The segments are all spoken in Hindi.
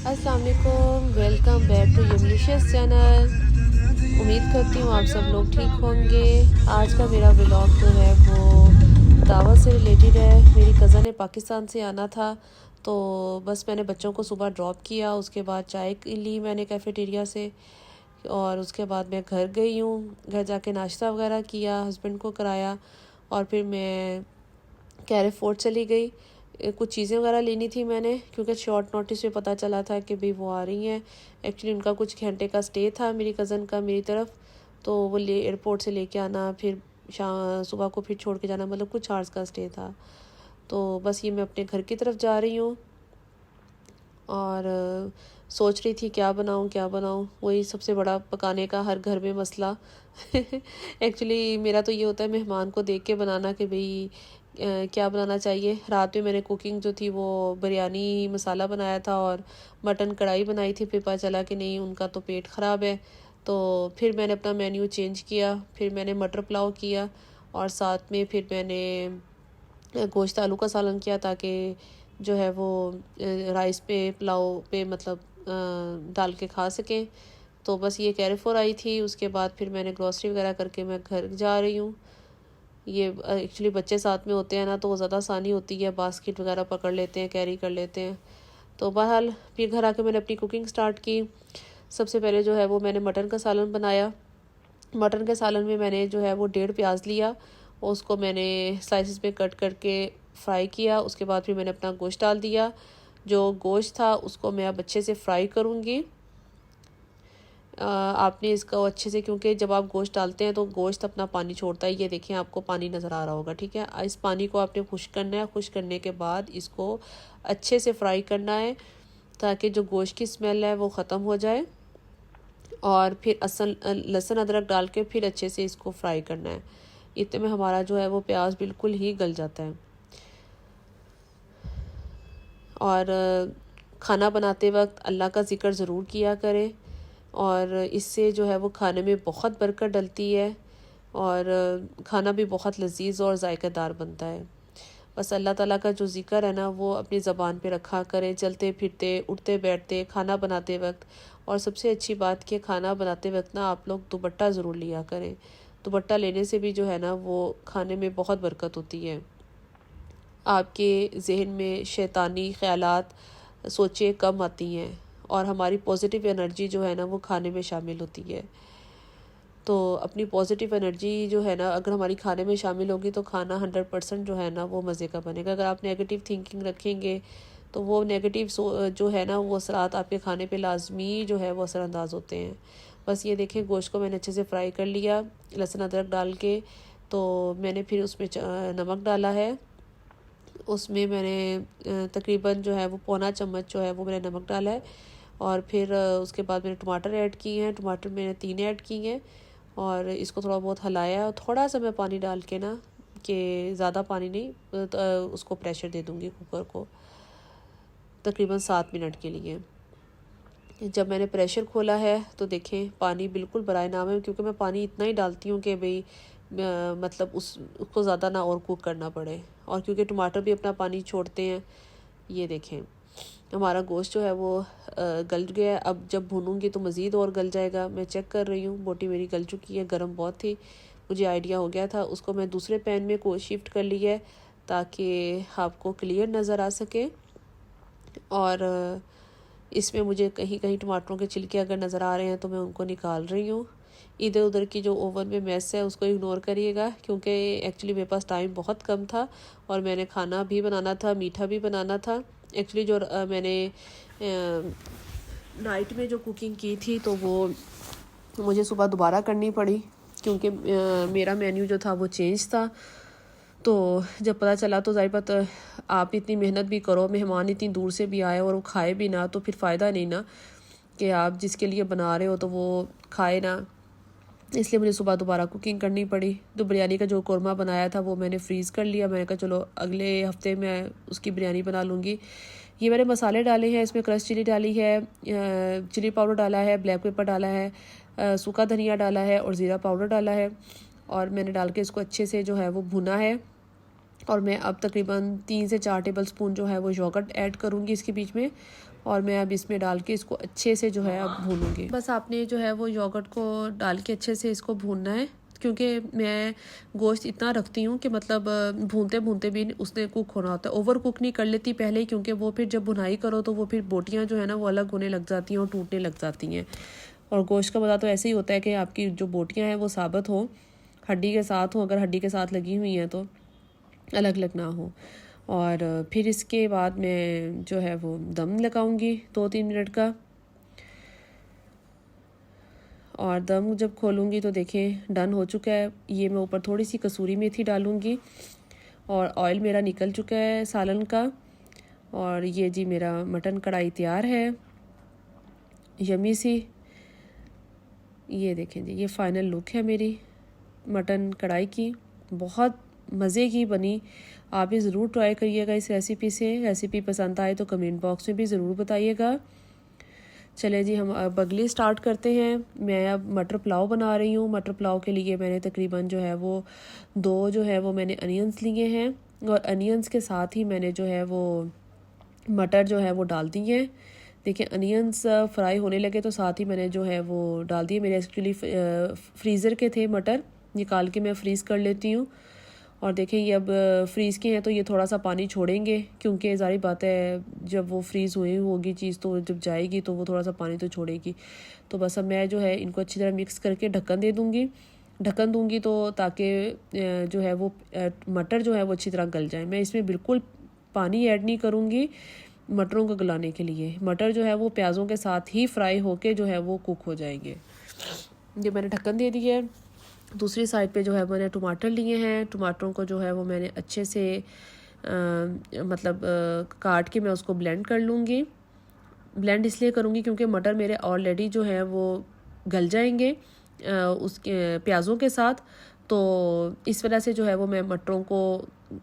अस्सलाम वालेकुम, वेलकम बैक टू यमलिशियस चैनल। उम्मीद करती हूँ आप सब लोग ठीक होंगे। आज का मेरा व्लॉग जो है वो दावत से रिलेटेड है। मेरी कज़न ने पाकिस्तान से आना था, तो बस मैंने बच्चों को सुबह ड्रॉप किया, उसके बाद चाय ली मैंने कैफ़ेटेरिया से, और उसके बाद मैं घर गई हूँ। घर जाके नाश्ता वगैरह किया, हस्बैंड को कराया, और फिर मैं कैरे फोर्ट चली गई। कुछ चीज़ें वगैरह लेनी थी मैंने, क्योंकि शॉर्ट नोटिस पे पता चला था कि भाई वो आ रही हैं। एक्चुअली उनका कुछ घंटे का स्टे था मेरी कज़न का मेरी तरफ, तो वो एयरपोर्ट से लेके आना, फिर शाम सुबह को फिर छोड़ के जाना, मतलब कुछ आवर्स का स्टे था। तो बस ये मैं अपने घर की तरफ जा रही हूँ, और सोच रही थी क्या बनाऊँ, वही सबसे बड़ा पकाने का हर घर में मसला। एक्चुअली मेरा तो ये होता है मेहमान को देख के बनाना कि भाई क्या बनाना चाहिए। रात में मैंने कुकिंग जो थी वो बिरयानी मसाला बनाया था और मटन कढ़ाई बनाई थी, फिर पता चला कि नहीं, उनका तो पेट ख़राब है। तो फिर मैंने अपना मेन्यू चेंज किया, फिर मैंने मटर पुलाव किया, और साथ में फिर मैंने गोश्त आलू का सालन किया, ताकि जो है वो राइस पे पुलाव पे मतलब डाल के खा सकें। तो बस ये कैरेफोर आई थी। उसके बाद फिर मैंने ग्रॉसरी वगैरह करके मैं घर जा रही हूँ। ये एक्चुअली बच्चे साथ में होते हैं ना, तो वो ज़्यादा आसानी होती है, बास्केट वगैरह पकड़ लेते हैं, कैरी कर लेते हैं। तो बहरहाल फिर घर आके मैंने अपनी कुकिंग स्टार्ट की। सबसे पहले जो है वो मैंने मटन का सालन बनाया। मटन के सालन में मैंने जो है वो 1.5 प्याज लिया, और उसको मैंने स्लाइसिस में कट करके फ्राई किया। उसके बाद फिर मैंने अपना गोश्त डाल दिया। जो गोश्त था उसको मैं अब अच्छे से फ्राई करूँगी। आपने इसको अच्छे से, क्योंकि जब आप गोश्त डालते हैं तो गोश्त अपना पानी छोड़ता है। ये देखें, आपको पानी नज़र आ रहा होगा, ठीक है। इस पानी को आपने खुश्क करना है। खुश्क करने के बाद इसको अच्छे से फ्राई करना है, ताकि जो गोश्त की स्मेल है वो ख़त्म हो जाए। और फिर लहसुन अदरक डाल के फिर अच्छे से इसको फ्राई करना है। इतने में हमारा जो है वो प्याज बिल्कुल ही गल जाता है। और खाना बनाते वक्त अल्लाह का ज़िक्र ज़रूर किया करें, और इससे जो है वो खाने में बहुत बरकत डलती है, और खाना भी बहुत लजीज और जायकेदार बनता है। बस अल्लाह ताला का जो ज़िक्र है ना, वो अपनी ज़बान पे रखा करें, चलते फिरते, उठते बैठते, खाना बनाते वक्त। और सबसे अच्छी बात कि खाना बनाते वक्त ना आप लोग दुपट्टा ज़रूर लिया करें। दुपट्टा लेने से भी जो है ना वो खाने में बहुत बरकत होती है। आपके जहन में शैतानी ख़यालात, सोचें कम आती हैं, और हमारी पॉजिटिव एनर्जी जो है ना वो खाने में शामिल होती है। तो अपनी पॉजिटिव एनर्जी जो है ना, अगर हमारी खाने में शामिल होगी तो खाना 100% जो है ना वो मज़े का बनेगा। अगर आप नेगेटिव थिंकिंग रखेंगे तो वो नेगेटिव जो है ना वो असरात आपके खाने पे लाजमी जो है वो असरअंदाज होते हैं। बस ये देखें, गोश्त को मैंने अच्छे से फ्राई कर लिया लहसुन अदरक डाल के। तो मैंने फिर उसमें नमक डाला है। उसमें मैंने तकरीबन जो है वो पौना चम्मच जो है वो मैंने नमक डाला है। और फिर उसके बाद मैंने टमाटर ऐड किए हैं। टमाटर मैंने 3 ऐड किए हैं, और इसको थोड़ा बहुत हलाया, और थोड़ा सा मैं पानी डाल के ना, कि ज़्यादा पानी नहीं, उसको प्रेशर दे दूँगी कुकर को तकरीबन 7 मिनट के लिए। जब मैंने प्रेशर खोला है तो देखें पानी बिल्कुल बराए नाम है, क्योंकि मैं पानी इतना ही डालती हूँ कि भाई मतलब उसको ज़्यादा ना और कुक करना पड़े, और क्योंकि टमाटर भी अपना पानी छोड़ते हैं। ये देखें, हमारा गोश्त जो है वो गल गया है। अब जब भूनूंगी तो मज़ीद और गल जाएगा। मैं चेक कर रही हूँ, बोटी मेरी गल चुकी है, गर्म बहुत थी, मुझे आइडिया हो गया था। उसको मैं दूसरे पैन में को शिफ्ट कर लिया है, ताकि आपको क्लियर नज़र आ सके। और इसमें मुझे कहीं कहीं टमाटरों के छिलके अगर नज़र आ रहे हैं तो मैं उनको निकाल रही हूँ। इधर उधर की जो ओवन में मैस है उसको इग्नोर करिएगा, क्योंकि एक्चुअली मेरे पास टाइम बहुत कम था, और मैंने खाना भी बनाना था, मीठा भी बनाना था। एक्चुअली जो मैंने नाइट में जो कुकिंग की थी तो वो मुझे सुबह दोबारा करनी पड़ी, क्योंकि मेरा मेन्यू जो था वो चेंज था। तो जब पता चला तो ज़ाहिर बात, आप इतनी मेहनत भी करो, मेहमान इतनी दूर से भी आए और वो खाए भी ना, तो फिर फ़ायदा नहीं ना, कि आप जिसके लिए बना रहे हो तो वो खाए ना। इसलिए मुझे सुबह दोबारा कुकिंग करनी पड़ी। तो बिरयानी का जो कौरमा बनाया था वो मैंने फ्रीज़ कर लिया। मैंने कहा चलो अगले हफ्ते मैं उसकी बिरयानी बना लूँगी। ये मैंने मसाले डाले हैं, इसमें क्रश चिली डाली है, चिली पाउडर डाला है, ब्लैक पेपर डाला है, सूखा धनिया डाला है, और ज़ीरा पाउडर डाला है। और मैंने डाल के इसको अच्छे से जो है वो भुना है। और मैं अब तकरीबन 3 से 4 टेबल स्पून जो है वो योगर्ट ऐड करूँगी इसके बीच में। और मैं अब इसमें डाल के इसको अच्छे से जो है अब भूनूंगी। बस आपने जो है वो योगर्ट को डाल के अच्छे से इसको भूनना है, क्योंकि मैं गोश्त इतना रखती हूँ कि मतलब भूनते भूनते भी उसने कुक होना होता है। ओवर कुक नहीं कर लेती पहले ही, क्योंकि वो फिर जब भुनाई करो तो वो फिर बोटियाँ जो है ना वो अलग होने लग जाती हैं और टूटने लग जाती हैं। और गोश्त का मज़ा तो ऐसे ही होता है कि आपकी जो बोटियाँ हैं वो साबित हो, हड्डी के साथ हो, अगर हड्डी के साथ लगी हुई हैं तो अलग अलग ना हो। और फिर इसके बाद मैं जो है वो दम लगाऊंगी 2-3 मिनट का। और दम जब खोलूँगी तो देखें डन हो चुका है। ये मैं ऊपर थोड़ी सी कसूरी मेथी डालूँगी और ऑयल मेरा निकल चुका है सालन का। और ये जी मेरा मटन कढ़ाई तैयार है यमी सी। ये देखें जी, ये फ़ाइनल लुक है मेरी मटन कढ़ाई की, बहुत मज़े की बनी। आप भी ज़रूर ट्राई करिएगा इस रेसिपी से। रेसिपी पसंद आए तो कमेंट बॉक्स में भी ज़रूर बताइएगा। चले जी, हम अब अगली स्टार्ट करते हैं। मैं अब मटर पुलाव बना रही हूँ। मटर पुलाव के लिए मैंने तकरीबन जो है वो 2 जो है वो मैंने अनियंस लिए हैं, और अनियंस के साथ ही मैंने जो है वो मटर जो है वो डाल दिए हैं। देखिए अनियंस फ्राई होने लगे तो साथ ही मैंने जो है वो डाल दिए। मेरे एक्चुअली फ्रीज़र के थे मटर, निकाल के मैं फ्रीज़ कर लेती हूँ। और देखें ये अब फ्रीज़ के हैं तो ये थोड़ा सा पानी छोड़ेंगे, क्योंकि ज़ाहिर बात है जब वो फ्रीज़ हुई होगी चीज़ तो जब जाएगी तो वो थोड़ा सा पानी तो छोड़ेगी। तो बस अब मैं जो है इनको अच्छी तरह मिक्स करके ढक्कन दे दूँगी, ढक्कन दूँगी तो ताकि जो है वो मटर जो है वो अच्छी तरह गल जाए। मैं इसमें बिल्कुल पानी ऐड नहीं करूँगी मटरों को गलाने के लिए। मटर जो है वो प्याज़ों के साथ ही फ्राई होके जो है वो कुक हो जाएंगे। ये मैंने ढक्कन दे दिया है। दूसरी साइड पे जो है मैंने टमाटर लिए हैं। टमाटरों को जो है वो मैंने अच्छे से मतलब काट के मैं उसको ब्लेंड कर लूँगी। ब्लेंड इसलिए करूँगी क्योंकि मटर मेरे ऑलरेडी जो है वो गल जाएंगे उसके प्याज़ों के साथ। तो इस वजह से जो है वो मैं मटरों को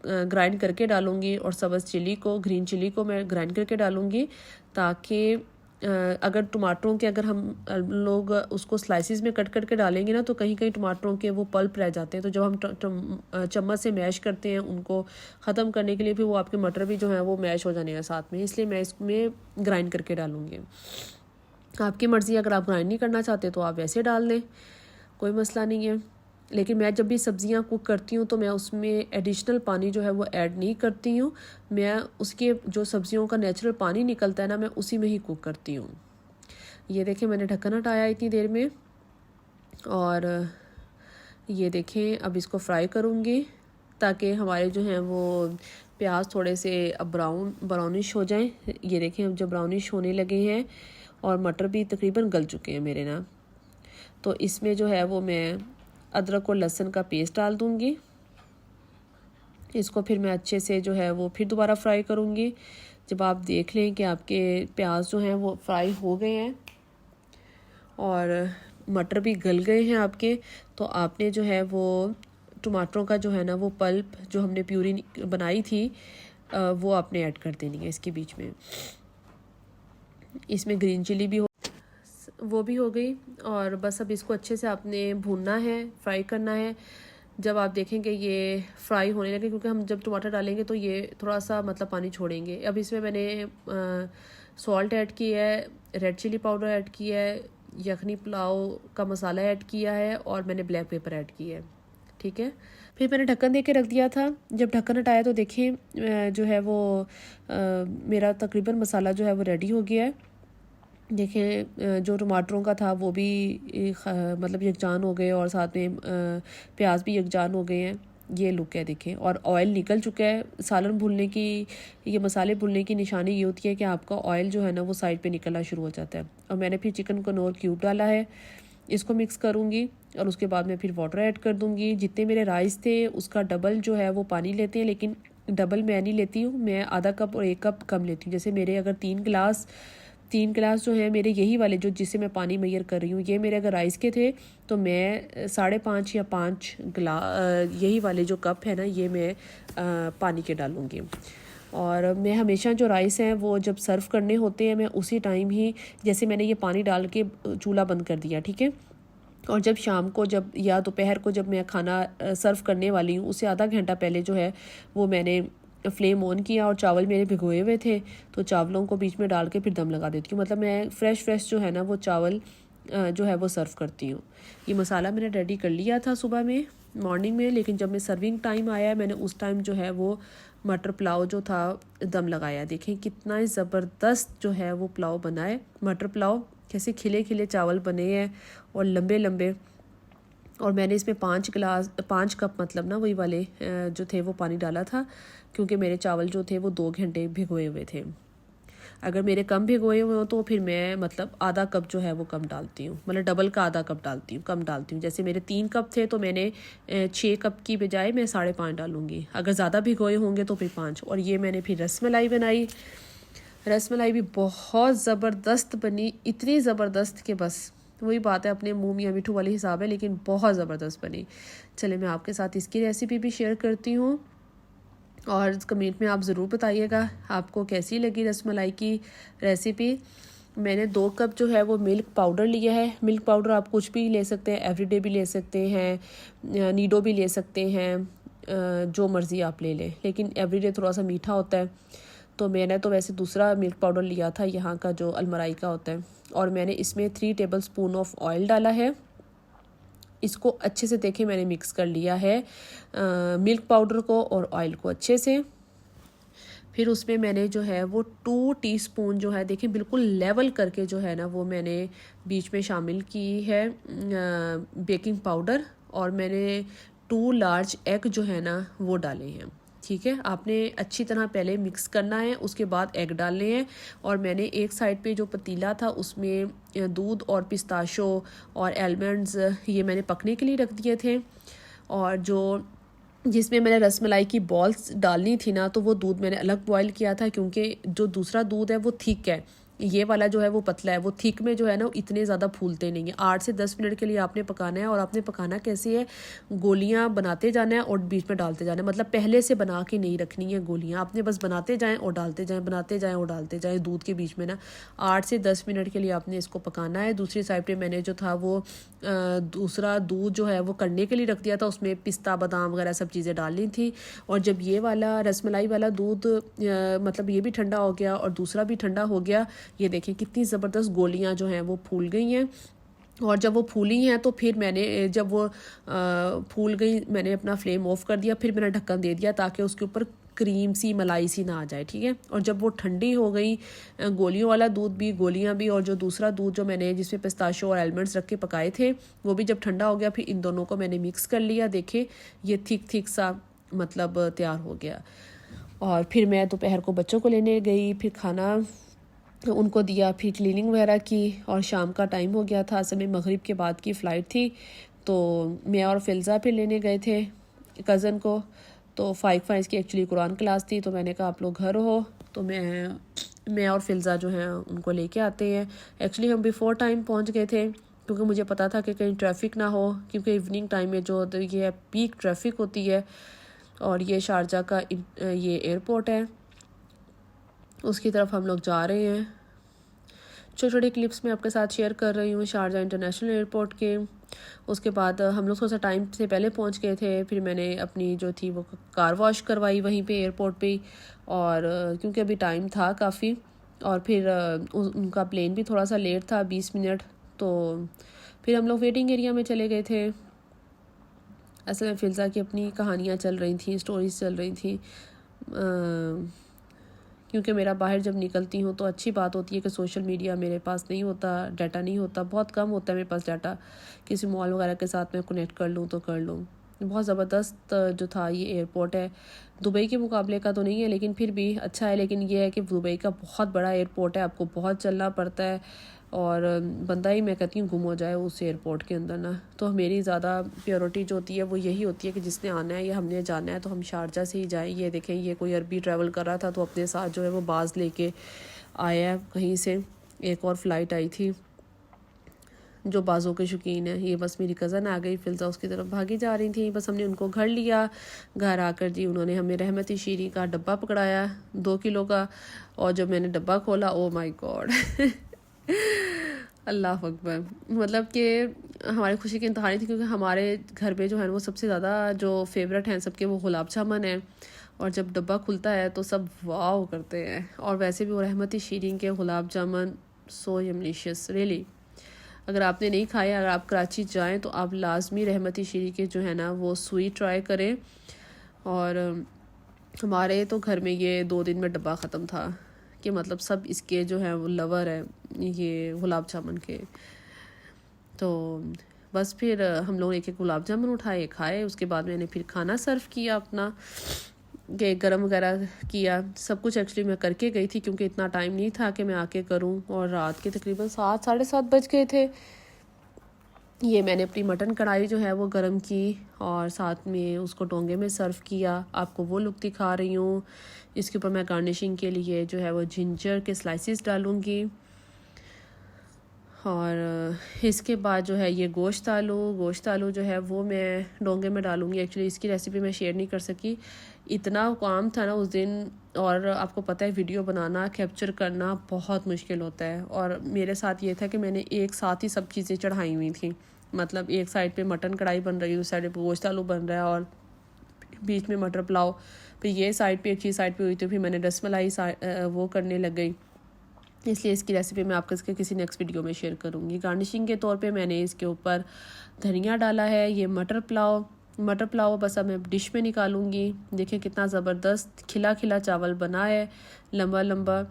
ग्राइंड करके डालूँगी, और सब्ज़ चिली को, ग्रीन चिली को मैं ग्राइंड करके डालूँगी, ताकि अगर टमाटरों के अगर हम लोग उसको स्लाइसिस में कट करके डालेंगे ना तो कहीं कहीं टमाटरों के वो पल्प रह जाते हैं। तो जब हम चम्मच से मैश करते हैं उनको ख़त्म करने के लिए, फिर वो आपके मटर भी जो है वो मैश हो जाने हैं साथ में, इसलिए मैं इसमें ग्राइंड करके डालूँगी। आपकी मर्ज़ी, अगर आप ग्राइंड नहीं करना चाहते तो आप वैसे डाल दें, कोई मसला नहीं है। लेकिन मैं जब भी सब्ज़ियां कुक करती हूँ तो मैं उसमें एडिशनल पानी जो है वो ऐड नहीं करती हूँ। मैं उसके जो सब्ज़ियों का नेचुरल पानी निकलता है ना, मैं उसी में ही कुक करती हूँ। ये देखें मैंने ढक्कन हटाया इतनी देर में, और ये देखें अब इसको फ्राई करूँगी ताकि हमारे जो हैं वो प्याज थोड़े से अब ब्राउनिश हो जाएं। ये देखें अब जब ब्राउनिश होने लगे हैं और मटर भी तकरीबन गल चुके हैं मेरे ना, तो इसमें जो है वो मैं अदरक और लहसुन का पेस्ट डाल दूँगी। इसको फिर मैं अच्छे से जो है वो फिर दोबारा फ्राई करूँगी। जब आप देख लें कि आपके प्याज जो हैं वो फ्राई हो गए हैं और मटर भी गल गए हैं आपके, तो आपने जो है वो टमाटरों का जो है ना वो पल्प जो हमने प्यूरी बनाई थी वो आपने ऐड कर देनी है इसके बीच में। इसमें ग्रीन चिली भी वो भी हो गई, और बस अब इसको अच्छे से आपने भूनना है, फ्राई करना है। जब आप देखेंगे ये फ्राई होने लगे, क्योंकि हम जब टमाटर डालेंगे तो ये थोड़ा सा मतलब पानी छोड़ेंगे। अब इसमें मैंने सॉल्ट ऐड किया है, रेड चिली पाउडर ऐड किया है, यखनी पुलाव का मसाला ऐड किया है, और मैंने ब्लैक पेपर ऐड किया है। ठीक है, फिर मैंने ढक्कन दे के रख दिया था। जब ढक्कन हटाया तो देखें जो है वो मेरा तकरीबन मसाला जो है वो रेडी हो गया है। देखिए जो टमाटरों का था वो भी मतलब यकजान हो गए, और साथ में प्याज भी यकजान हो गए हैं। ये लुक है देखें, और ऑयल निकल चुका है। सालन भूनने की, ये मसाले भूनने की निशानी ये होती है कि आपका ऑयल जो है ना वो साइड पे निकलना शुरू हो जाता है। और मैंने फिर चिकन कनौर क्यूब डाला है, इसको मिक्स करूँगी, और उसके बाद मैं फिर वाटर ऐड कर दूँगी। जितने मेरे राइस थे उसका डबल जो है वो पानी लेते हैं, लेकिन डबल मैं नहीं लेती हूँ, मैं आधा कप और 1 कप कम लेती हूँ। जैसे मेरे अगर 3 गिलास जो है मेरे यही वाले जो जिससे मैं पानी मैयर कर रही हूँ, ये मेरे अगर राइस के थे तो मैं 5.5 या 5 यही वाले जो कप है ना ये मैं पानी के डालूँगी। और मैं हमेशा जो राइस हैं वो जब सर्व करने होते हैं मैं उसी टाइम ही, जैसे मैंने ये पानी डाल के चूल्हा बंद कर दिया, ठीक है, और जब शाम को जब या दोपहर को जब मैं खाना सर्व करने वाली हूँ उससे आधा घंटा पहले जो है वो मैंने फ्लेम ऑन किया और चावल मेरे भिगोए हुए थे, तो चावलों को बीच में डाल के फिर दम लगा देती हूँ। मतलब मैं फ़्रेश जो है ना वो चावल जो है वो सर्व करती हूँ। ये मसाला मैंने रेडी कर लिया था सुबह में मॉर्निंग में, लेकिन जब मैं सर्विंग टाइम आया मैंने उस टाइम जो है वो मटर पुलाव जो था दम लगाया। देखें कितना ही ज़बरदस्त जो है वो पुलाव बना है। मटर पुलाव कैसे खिले खिले चावल बने हैं और लंबे लंबे। और मैंने इसमें 5 कप मतलब ना वही वाले जो थे वो पानी डाला था, क्योंकि मेरे चावल जो थे वो 2 घंटे भिगोए हुए थे। अगर मेरे कम भिगोए हुए हो तो फिर मैं मतलब आधा कप जो है वो कम डालती हूँ, मतलब डबल का आधा कप डालती हूँ, कम डालती हूँ। जैसे मेरे 3 कप थे तो मैंने 6 कप की बजाय मैं 5.5 डालूँगी। अगर ज़्यादा भिगोए होंगे तो फिर 5। और ये मैंने फिर रसमलाई बनाई। रसमलाई भी बहुत ज़बरदस्त बनी, इतनी ज़बरदस्त कि बस वही बात है, अपने मुँह मियाँ मिठू वाली हिसाब है, लेकिन बहुत ज़बरदस्त बनी। चले मैं आपके साथ इसकी रेसिपी भी शेयर करती हूँ और कमेंट में आप ज़रूर बताइएगा आपको कैसी लगी रसमलाई की रेसिपी। मैंने 2 कप जो है वो मिल्क पाउडर लिया है। मिल्क पाउडर आप कुछ भी ले सकते हैं, एवरीडे भी ले सकते हैं, नीडो भी ले सकते हैं, जो मर्ज़ी आप ले लें, लेकिन एवरीडे थोड़ा सा मीठा होता है। तो मैंने तो वैसे दूसरा मिल्क पाउडर लिया था यहाँ का जो अलमराई का होता है। और मैंने इसमें 3 टेबलस्पून ऑफ ऑयल डाला है। इसको अच्छे से देखें मैंने मिक्स कर लिया है मिल्क पाउडर को और ऑयल को अच्छे से। फिर उसमें मैंने जो है वो 2 टीस्पून जो है देखिए बिल्कुल लेवल करके जो है ना वो मैंने बीच में शामिल की है बेकिंग पाउडर। और मैंने 2 लार्ज एग जो है ना वो डाले हैं। ठीक है, आपने अच्छी तरह पहले मिक्स करना है, उसके बाद एग डालने हैं। और मैंने एक साइड पे जो पतीला था उसमें दूध और पिस्ताशो और आलमंड्स ये मैंने पकने के लिए रख दिए थे। और जो जिसमें मैंने रसमलाई की बॉल्स डालनी थी ना, तो वो दूध मैंने अलग बॉईल किया था, क्योंकि जो दूसरा दूध है वो थिक है, ये वाला जो है वो पतला है। वो थिक में जो है ना इतने ज़्यादा फूलते नहीं है। 8 से 10 मिनट के लिए आपने पकाना है। और आपने पकाना कैसे है, गोलियां बनाते जाना है और बीच में डालते जाना है। मतलब पहले से बना के नहीं रखनी है गोलियां, आपने बस बनाते जाएं और डालते जाएं, बनाते जाएं और डालते जाएं दूध के बीच में ना। 8 से 10 मिनट के लिए आपने इसको पकाना है। दूसरी साइड पर मैंने जो था वो दूसरा दूध जो है वो करने के लिए रख दिया था, उसमें पिस्ता बादाम वगैरह सब चीज़ें डालनी थी। और जब ये वाला रसमलाई वाला दूध मतलब ये भी ठंडा हो गया और दूसरा भी ठंडा हो गया, ये देखें कितनी ज़बरदस्त गोलियां जो हैं वो फूल गई हैं। और जब वो फूली हैं तो फिर मैंने जब वो फूल गई मैंने अपना फ्लेम ऑफ कर दिया, फिर मैंने ढक्कन दे दिया ताकि उसके ऊपर क्रीम सी मलाई सी ना आ जाए। ठीक है, और जब वो ठंडी हो गई गोलियों वाला दूध भी, गोलियां भी, और जो दूसरा दूध जो मैंने जिसमें पिस्ताशो और आलमंड्स रख के पकाए थे वो भी जब ठंडा हो गया, फिर इन दोनों को मैंने मिक्स कर लिया। देखे ये थिक सा मतलब तैयार हो गया। और फिर मैं दोपहर को बच्चों को लेने गई, फिर खाना उनको दिया, फिर क्लीनिंग वगैरह की। और शाम का टाइम हो गया था, असल में मगरिब के बाद की फ़्लाइट थी। तो मैं और फ़िल्ज़ा फिर लेने गए थे कज़न को। तो 5 की एक्चुअली कुरान क्लास थी, तो मैंने कहा आप लोग घर हो तो मैं और फ़िल्ज़ा जो हैं उनको लेके आते हैं। एक्चुअली हम बिफ़ोर टाइम पहुंच गए थे, क्योंकि मुझे पता था कि कहीं ट्रैफिक ना हो, क्योंकि इवनिंग टाइम में जो ये पीक ट्रैफिक होती है। और ये शारजा का ये एयरपोर्ट है, उसकी तरफ हम लोग जा रहे हैं। छोटे छोटे क्लिप्स मैं आपके साथ शेयर कर रही हूँ शारजा इंटरनेशनल एयरपोर्ट के। उसके बाद हम लोग थोड़ा सा टाइम से पहले पहुँच गए थे। फिर मैंने अपनी जो थी वो कार वॉश करवाई वहीं पे एयरपोर्ट पे, और क्योंकि अभी टाइम था काफ़ी। और फिर उनका प्लेन भी थोड़ा सा लेट था 20 मिनट। तो फिर हम लोग वेटिंग एरिया में चले गए थे। असल में फ़िल्ज़ा की अपनी कहानियाँ चल रही थी, स्टोरीज चल रही थी। क्योंकि मेरा बाहर जब निकलती हूँ तो अच्छी बात होती है कि सोशल मीडिया मेरे पास नहीं होता, डाटा नहीं होता, बहुत कम होता है मेरे पास डाटा। किसी मॉल वगैरह के साथ मैं कनेक्ट कर लूँ तो कर लूँ। बहुत ज़बरदस्त जो था ये एयरपोर्ट है, दुबई के मुकाबले का तो नहीं है लेकिन फिर भी अच्छा है। लेकिन ये है कि दुबई का बहुत बड़ा एयरपोर्ट है, आपको बहुत चलना पड़ता है। और बंदा ही मैं कहती हूँ गुम हो जाए उस एयरपोर्ट के अंदर ना। तो मेरी ज़्यादा प्रायोरिटी जो होती है वो यही होती है कि जिसने आना है या हमने जाना है तो हम शारजा से ही जाएँ। ये देखें ये कोई अरबी ट्रैवल कर रहा था तो अपने साथ जो है वो बाज़ लेके आया है कहीं से। एक और फ़्लाइट आई थी जो बाज़ों के शौकीन है। ये बस मेरी कज़न आ गई, फ़िल्ज़ा उसकी तरफ भागी जा रही थी। बस हमने उनको घर लिया। घर आकर जी उन्होंने हमें रहमती शीरी का डब्बा पकड़ाया 2 किलो का। और जब मैंने डब्बा खोला, ओ माय गॉड अल्लाह अकबर, मतलब कि हमारी खुशी की इंतहा नहीं थी, क्योंकि हमारे घर पे जो है वो सबसे ज़्यादा जो फेवरेट हैं सबके वो गुलाब जामुन है। और जब डब्बा खुलता है तो सब वाव करते हैं। और वैसे भी वो रहमती शीरीन के गुलाब जामुन सो यमलिशियस रियली। अगर आपने नहीं खाया, अगर आप कराची जाएं तो आप लाजमी रहमती शीरी के जो है ना वो स्वीट ट्राई करें। और हमारे तो घर में ये 2 दिन में डब्बा ख़त्म था कि मतलब सब इसके जो है वो लवर है ये गुलाब जामुन के। तो बस फिर हम लोग एक एक गुलाब जामुन उठाए, खाए। उसके बाद मैंने फिर खाना सर्व किया अपना, कि गरम वगैरह किया। सब कुछ एक्चुअली मैं करके गई थी क्योंकि इतना टाइम नहीं था कि मैं आके करूं, और रात के तकरीबन 7 साढ़े 7 बज गए थे। ये मैंने अपनी मटन कढ़ाई जो है वो गरम की और साथ में उसको डोंगे में सर्व किया। आपको वो लुक दिखा रही हूँ। इसके ऊपर मैं गार्निशिंग के लिए जो है वो जिंजर के स्लाइसेस डालूँगी। और इसके बाद जो है ये गोश्त आलू जो है वो मैं डोंगे में डालूँगी। एक्चुअली इसकी रेसिपी मैं शेयर नहीं कर सकी, इतना काम था ना उस दिन। और आपको पता है वीडियो बनाना, कैप्चर करना बहुत मुश्किल होता है। और मेरे साथ ये था कि मैंने एक साथ ही सब चीज़ें चढ़ाई हुई थी। मतलब एक साइड पे मटन कढ़ाई बन रही है, उस साइड पे गोश्त आलू बन रहा है, और बीच में मटर पुलाव। फिर ये साइड पे एक चीज़ साइड पे हुई, तो फिर मैंने रसमलाई वो करने लग गई। इसलिए इसकी रेसिपी मैं आपके किसी नेक्स्ट वीडियो में शेयर करूँगी। गार्निशिंग के तौर पे मैंने इसके ऊपर धनिया डाला है। ये मटर पुलाव बस अब मैं डिश में निकालूंगी। देखिए कितना ज़बरदस्त खिला खिला चावल बना है, लंबा लंबा।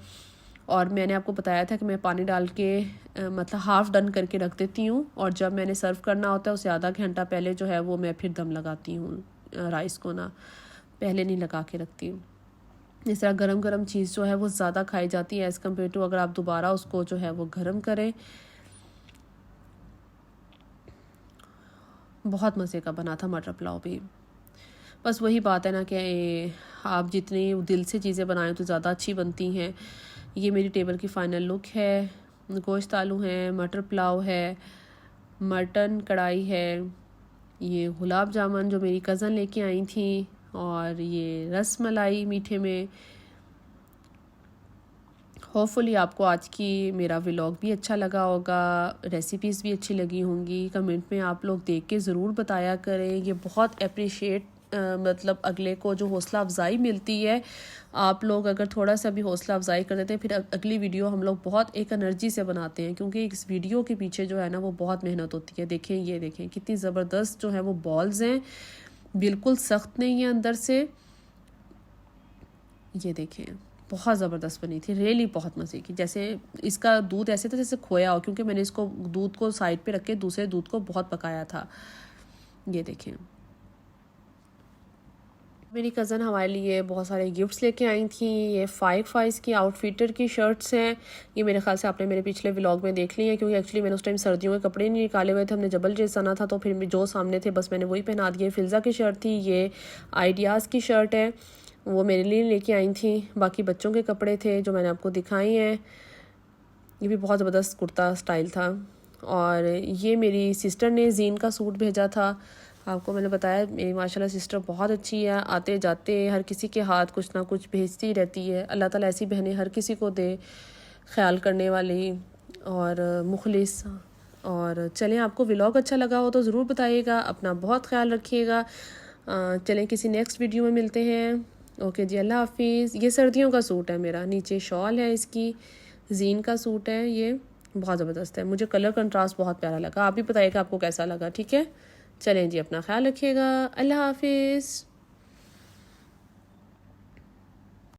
और मैंने आपको बताया था कि मैं पानी डाल के मतलब हाफ़ डन करके रख देती हूँ, और जब मैंने सर्व करना होता है उससे आधा घंटा पहले जो है वो मैं फिर दम लगाती हूँ राइस को ना, पहले नहीं लगा के रखती हूँ। इस तरह गरम गरम चीज़ जो है वो ज़्यादा खाई जाती है एज़ कम्पेयर टू अगर आप दोबारा उसको जो है वो गर्म करें। बहुत मज़े का बना था मटर पुलाव भी। बस वही बात है ना कि आप जितनी दिल से चीज़ें बनाएं तो ज़्यादा अच्छी बनती हैं। ये मेरी टेबल की फ़ाइनल लुक है। गोश्त आलू है, मटर पुलाव है, मटन कढ़ाई है, ये गुलाब जामुन जो मेरी कज़न लेके आई थी, और ये रस मलाई मीठे में। होपफुली आपको आज की मेरा व्लॉग भी अच्छा लगा होगा, रेसिपीज़ भी अच्छी लगी होंगी। कमेंट में आप लोग देख के ज़रूर बताया करें। ये बहुत अप्रिशिएट मतलब अगले को जो हौसला अफजाई मिलती है, आप लोग अगर थोड़ा सा भी हौसला अफजाई कर देते हैं, फिर अगली वीडियो हम लोग बहुत एक एनर्जी से बनाते हैं, क्योंकि इस वीडियो के पीछे जो है ना वो बहुत मेहनत होती है। देखें, ये देखें कितनी ज़बरदस्त जो है वो बॉल्स हैं, बिल्कुल सख्त नहीं है अंदर से। ये देखें बहुत ज़बरदस्त बनी थी, रियली बहुत मज़े की। जैसे इसका दूध ऐसे था जैसे खोया हो, क्योंकि मैंने इसको दूध को साइड पे रख के दूसरे दूध को बहुत पकाया था। ये देखें, मेरी कज़न हमारे लिए बहुत सारे गिफ्ट्स लेके आई थी। ये 5 की आउटफिटर की शर्ट्स हैं। ये मेरे ख्याल से आपने मेरे पिछले व्लॉग में देख ली है, क्योंकि एक्चुअली मैंने उस टाइम सर्दियों के कपड़े नहीं निकाले हुए थे, हमने जबल ड्रेस आना था, तो फिर जो सामने थे बस मैंने वही पहना दिए। फिल्ज़ा की शर्ट थी, ये आइडियाज़ की शर्ट है, वो मेरे लिए लेके आई थी। बाकी बच्चों के कपड़े थे जो मैंने आपको दिखाए हैं। ये भी बहुत ज़बरदस्त कुर्ता स्टाइल था। और ये मेरी सिस्टर ने जीन का सूट भेजा था। आपको मैंने बताया मेरी माशाल्लाह सिस्टर बहुत अच्छी है, आते जाते हर किसी के हाथ कुछ ना कुछ भेजती रहती है। अल्लाह ताला ऐसी बहनें हर किसी को दे, ख्याल करने वाली और मुखलिस। और चलें, आपको व्लॉग अच्छा लगा हो तो ज़रूर बताइएगा। अपना बहुत ख्याल रखिएगा। चलें किसी नेक्स्ट वीडियो में मिलते हैं। ओके जी, अल्लाह हाफिज़। ये सर्दियों का सूट है मेरा, नीचे शॉल है इसकी, जीन का सूट है, ये बहुत ज़बरदस्त है। मुझे कलर कंट्रास्ट बहुत प्यारा लगा। आप भी बताइएगा आपको कैसा लगा। ठीक है, चलें जी, अपना ख्याल रखिएगा। अल्लाह हाफिज़।